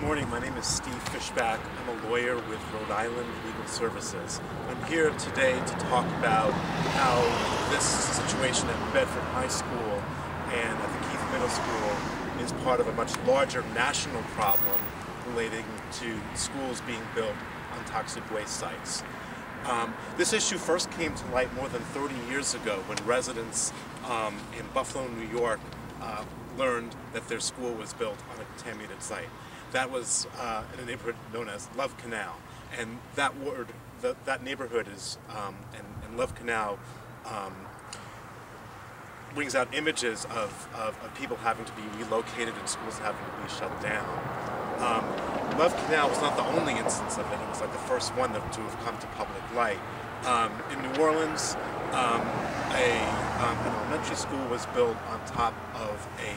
morning. My name is Steve Fishback. I'm a lawyer with Rhode Island Legal Services. I'm here today to talk about how this situation at Bedford High School and at the Keith Middle School is part of a much larger national problem relating to schools being built on toxic waste sites. This issue first came to light more than 30 years ago when residents in Buffalo, New York learned that their school was built on a contaminated site. That was in a neighborhood known as Love Canal, and that neighborhood is and Love Canal brings out images of people having to be relocated and schools having to be shut down. Love Canal was not the only instance of it. It was like the first one to have come to public light. In New Orleans, an elementary school was built on top of a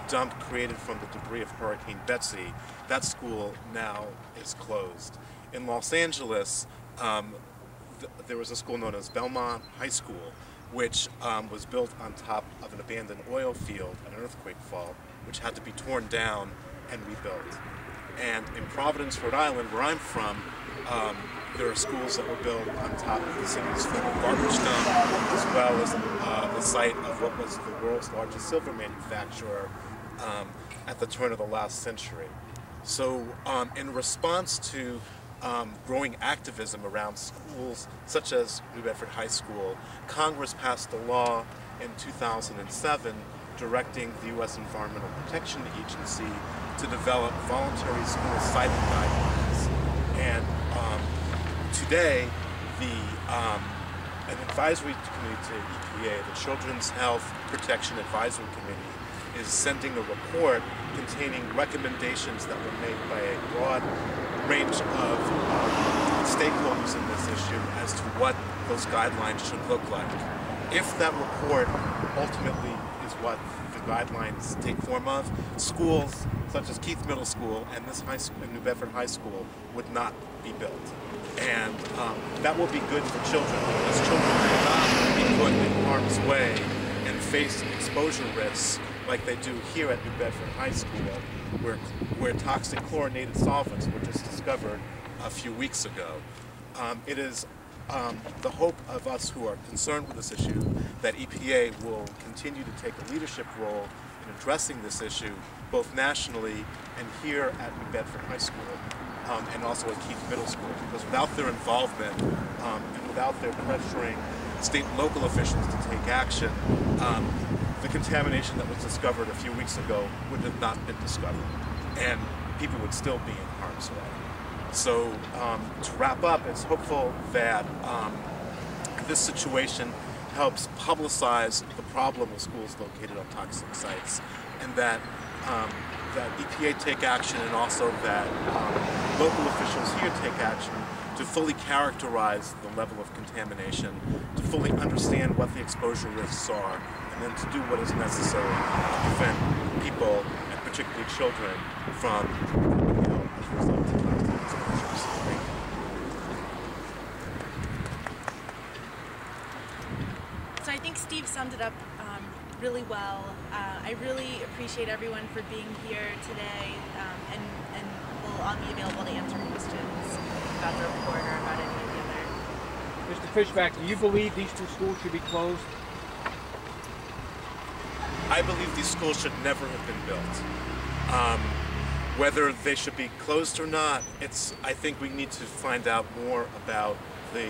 dump created from the debris of Hurricane Betsy. That school now is closed. In Los Angeles, there was a school known as Belmont High School, which was built on top of an abandoned oil field at an earthquake fault, which had to be torn down and rebuilt. And in Providence, Rhode Island, where I'm from, there are schools that were built on top of the city's former garbage dump, as well as the site of what was the world's largest silver manufacturer at the turn of the last century. So in response to growing activism around schools such as New Bedford High School, Congress passed a law in 2007 directing the U.S. Environmental Protection Agency to develop voluntary school siting guidelines. And today, an advisory committee to EPA, the Children's Health Protection Advisory Committee, is sending a report containing recommendations that were made by a broad range of stakeholders in this issue as to what those guidelines should look like. If that report ultimately is what the guidelines take form of, schools such as Keith Middle School and this high school, New Bedford High School, would not be built. And that will be good for children, because children will not be put in harm's way and face exposure risks like they do here at New Bedford High School, where toxic chlorinated solvents were just discovered a few weeks ago. It is the hope of us who are concerned with this issue that EPA will continue to take a leadership role in addressing this issue, both nationally and here at New Bedford High School, and also at Keith Middle School, because without their involvement and without their pressuring state and local officials to take action, the contamination that was discovered a few weeks ago would have not been discovered, and people would still be in harm's way. So to wrap up, it's hopeful that this situation helps publicize the problem of schools located on toxic sites, and that that EPA take action, and also that local officials here take action to fully characterize the level of contamination, to fully understand what the exposure risks are, and then to do what is necessary to prevent people, and particularly children, from becoming ill as a result of toxic exposures. So I think Steve summed it up really well. I really appreciate everyone for being here today, and we'll all be available to answer questions about the report or about any of the other. Mr. Fishback, do you believe these two schools should be closed? I believe these schools should never have been built. Whether they should be closed or not, I think we need to find out more about the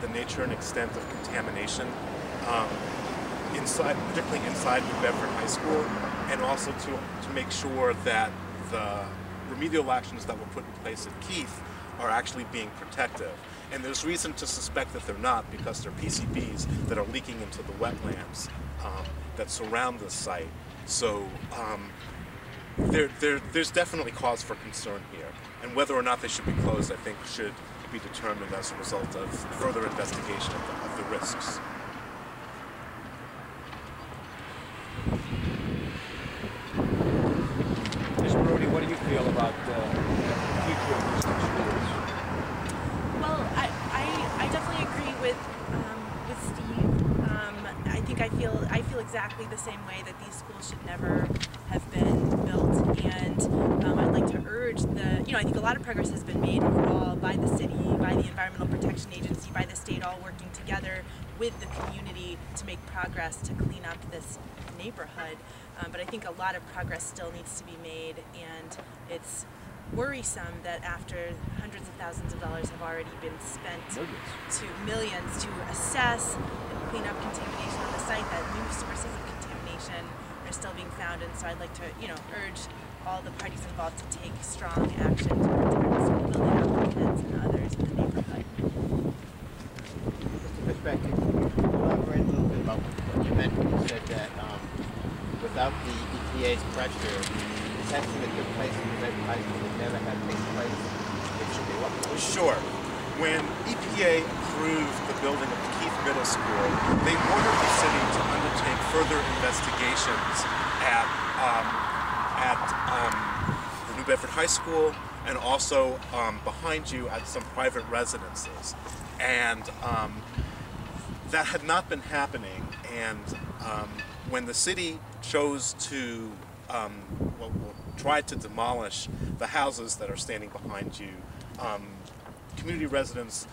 nature and extent of contamination, particularly inside New Bedford High School, and also to make sure that the remedial actions that were put in place at Keith are actually being protective. And there's reason to suspect that they're not, because they're PCBs that are leaking into the wetlands that surround this site. So there's definitely cause for concern here. And whether or not they should be closed, I think, should be determined as a result of further investigation of the risks. Ms. Brody, what do you feel about the future of these two schools? Well, I definitely agree with Steve. I think I feel exactly the same way, that these schools should never have been built, and I'd like to urge the lot of progress has been made overall by the city, by the Environmental Protection Agency, by the state, all working together with the community to make progress to clean up this neighborhood. But I think a lot of progress still needs to be made, and it's worrisome that after hundreds of thousands of dollars have already been spent millions to assess and clean up contamination on the site, that new sources of contamination are still being found. And so I'd like to, urge all the parties involved to take strong action to protect school building applicants and others in the neighborhood. Mr. Fishback, can you elaborate a little bit about what you meant when you said that without the EPA's pressure, testing that took place in Bedford High School would never have taken place? It should be what? Sure. When EPA approved the building of the Keith Middle School, they ordered the city to undertake further investigations at the New Bedford High School and also behind you at some private residences. And that had not been happening, and when the city chose to tried to demolish the houses that are standing behind you, community residents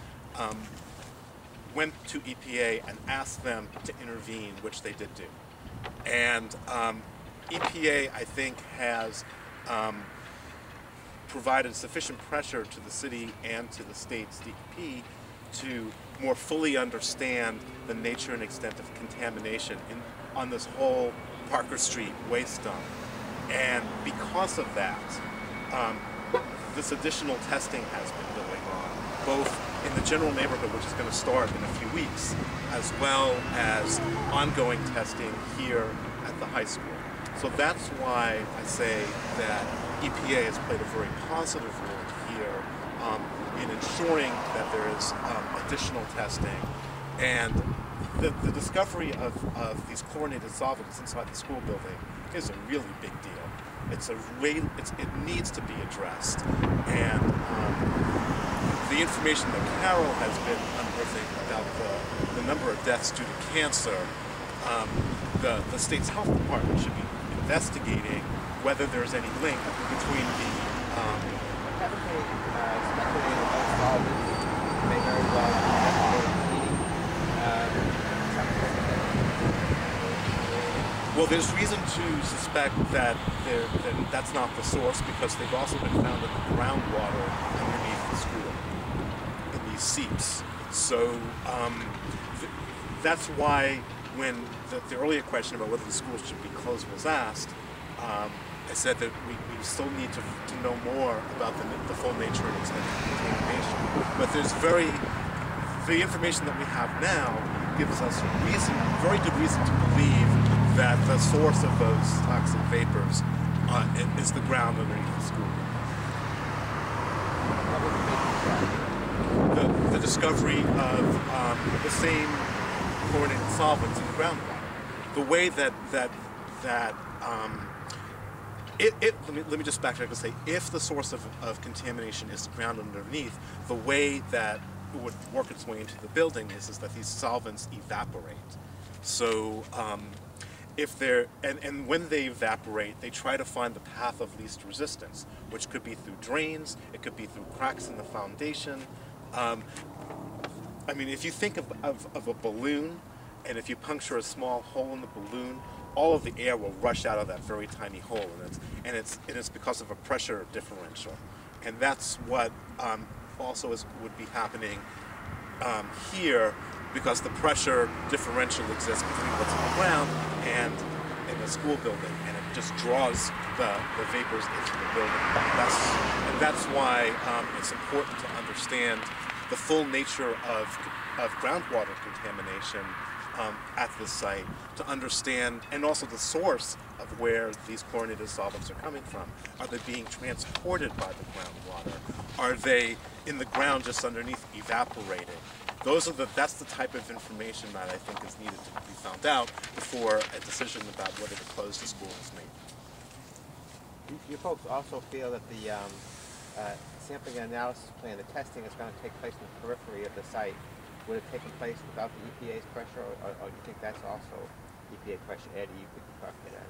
went to EPA and asked them to intervene, which they did do. And EPA, I think, has provided sufficient pressure to the city and to the state's DEP to more fully understand the nature and extent of contamination on this whole Parker Street waste dump. And because of that, this additional testing has been going on, both in the general neighborhood, which is going to start in a few weeks, as well as ongoing testing here at the high school. So that's why I say that EPA has played a very positive role here in ensuring that there is additional testing. And the discovery of these chlorinated solvents inside the school building is a really big deal. It needs to be addressed. And the information that Carol has been unearthing about the number of deaths due to cancer, the state's health department should be investigating whether there's any link between the Haven't they speculated about solvents may very well have well, there's reason to suspect that that's not the source, because they've also been found in the groundwater underneath the school, in these seeps. So that's why when the earlier question about whether the school should be closed was asked, I said that we still need to know more about the full nature and extent of contamination. But the information that we have now gives us very good reason to believe that the source of those toxic vapors is the ground underneath the school. The discovery of the same chlorinated solvents in the groundwater. The way let me just backtrack and say, if the source of contamination is the ground underneath, the way that it would work its way into the building is that these solvents evaporate. So and when they evaporate, they try to find the path of least resistance, which could be through drains, it could be through cracks in the foundation. I mean, if you think of a balloon, and if you puncture a small hole in the balloon, all of the air will rush out of that very tiny hole, and it's because of a pressure differential, and that's what also would be happening here, because the pressure differential exists between what's on the ground and in the school building, and it just draws the vapors into the building. That's why it's important to understand the full nature of groundwater contamination at this site, to understand, and also the source of where these chlorinated solvents are coming from. Are they being transported by the groundwater? Are they in the ground just underneath evaporating? That's the type of information that I think is needed to be found out before a decision about whether to close the school is made. You folks also feel that the sampling and analysis plan, the testing is going to take place in the periphery of the site. Would it have taken place without the EPA's pressure, or do you think that's also EPA pressure? Eddie, you could talk to that.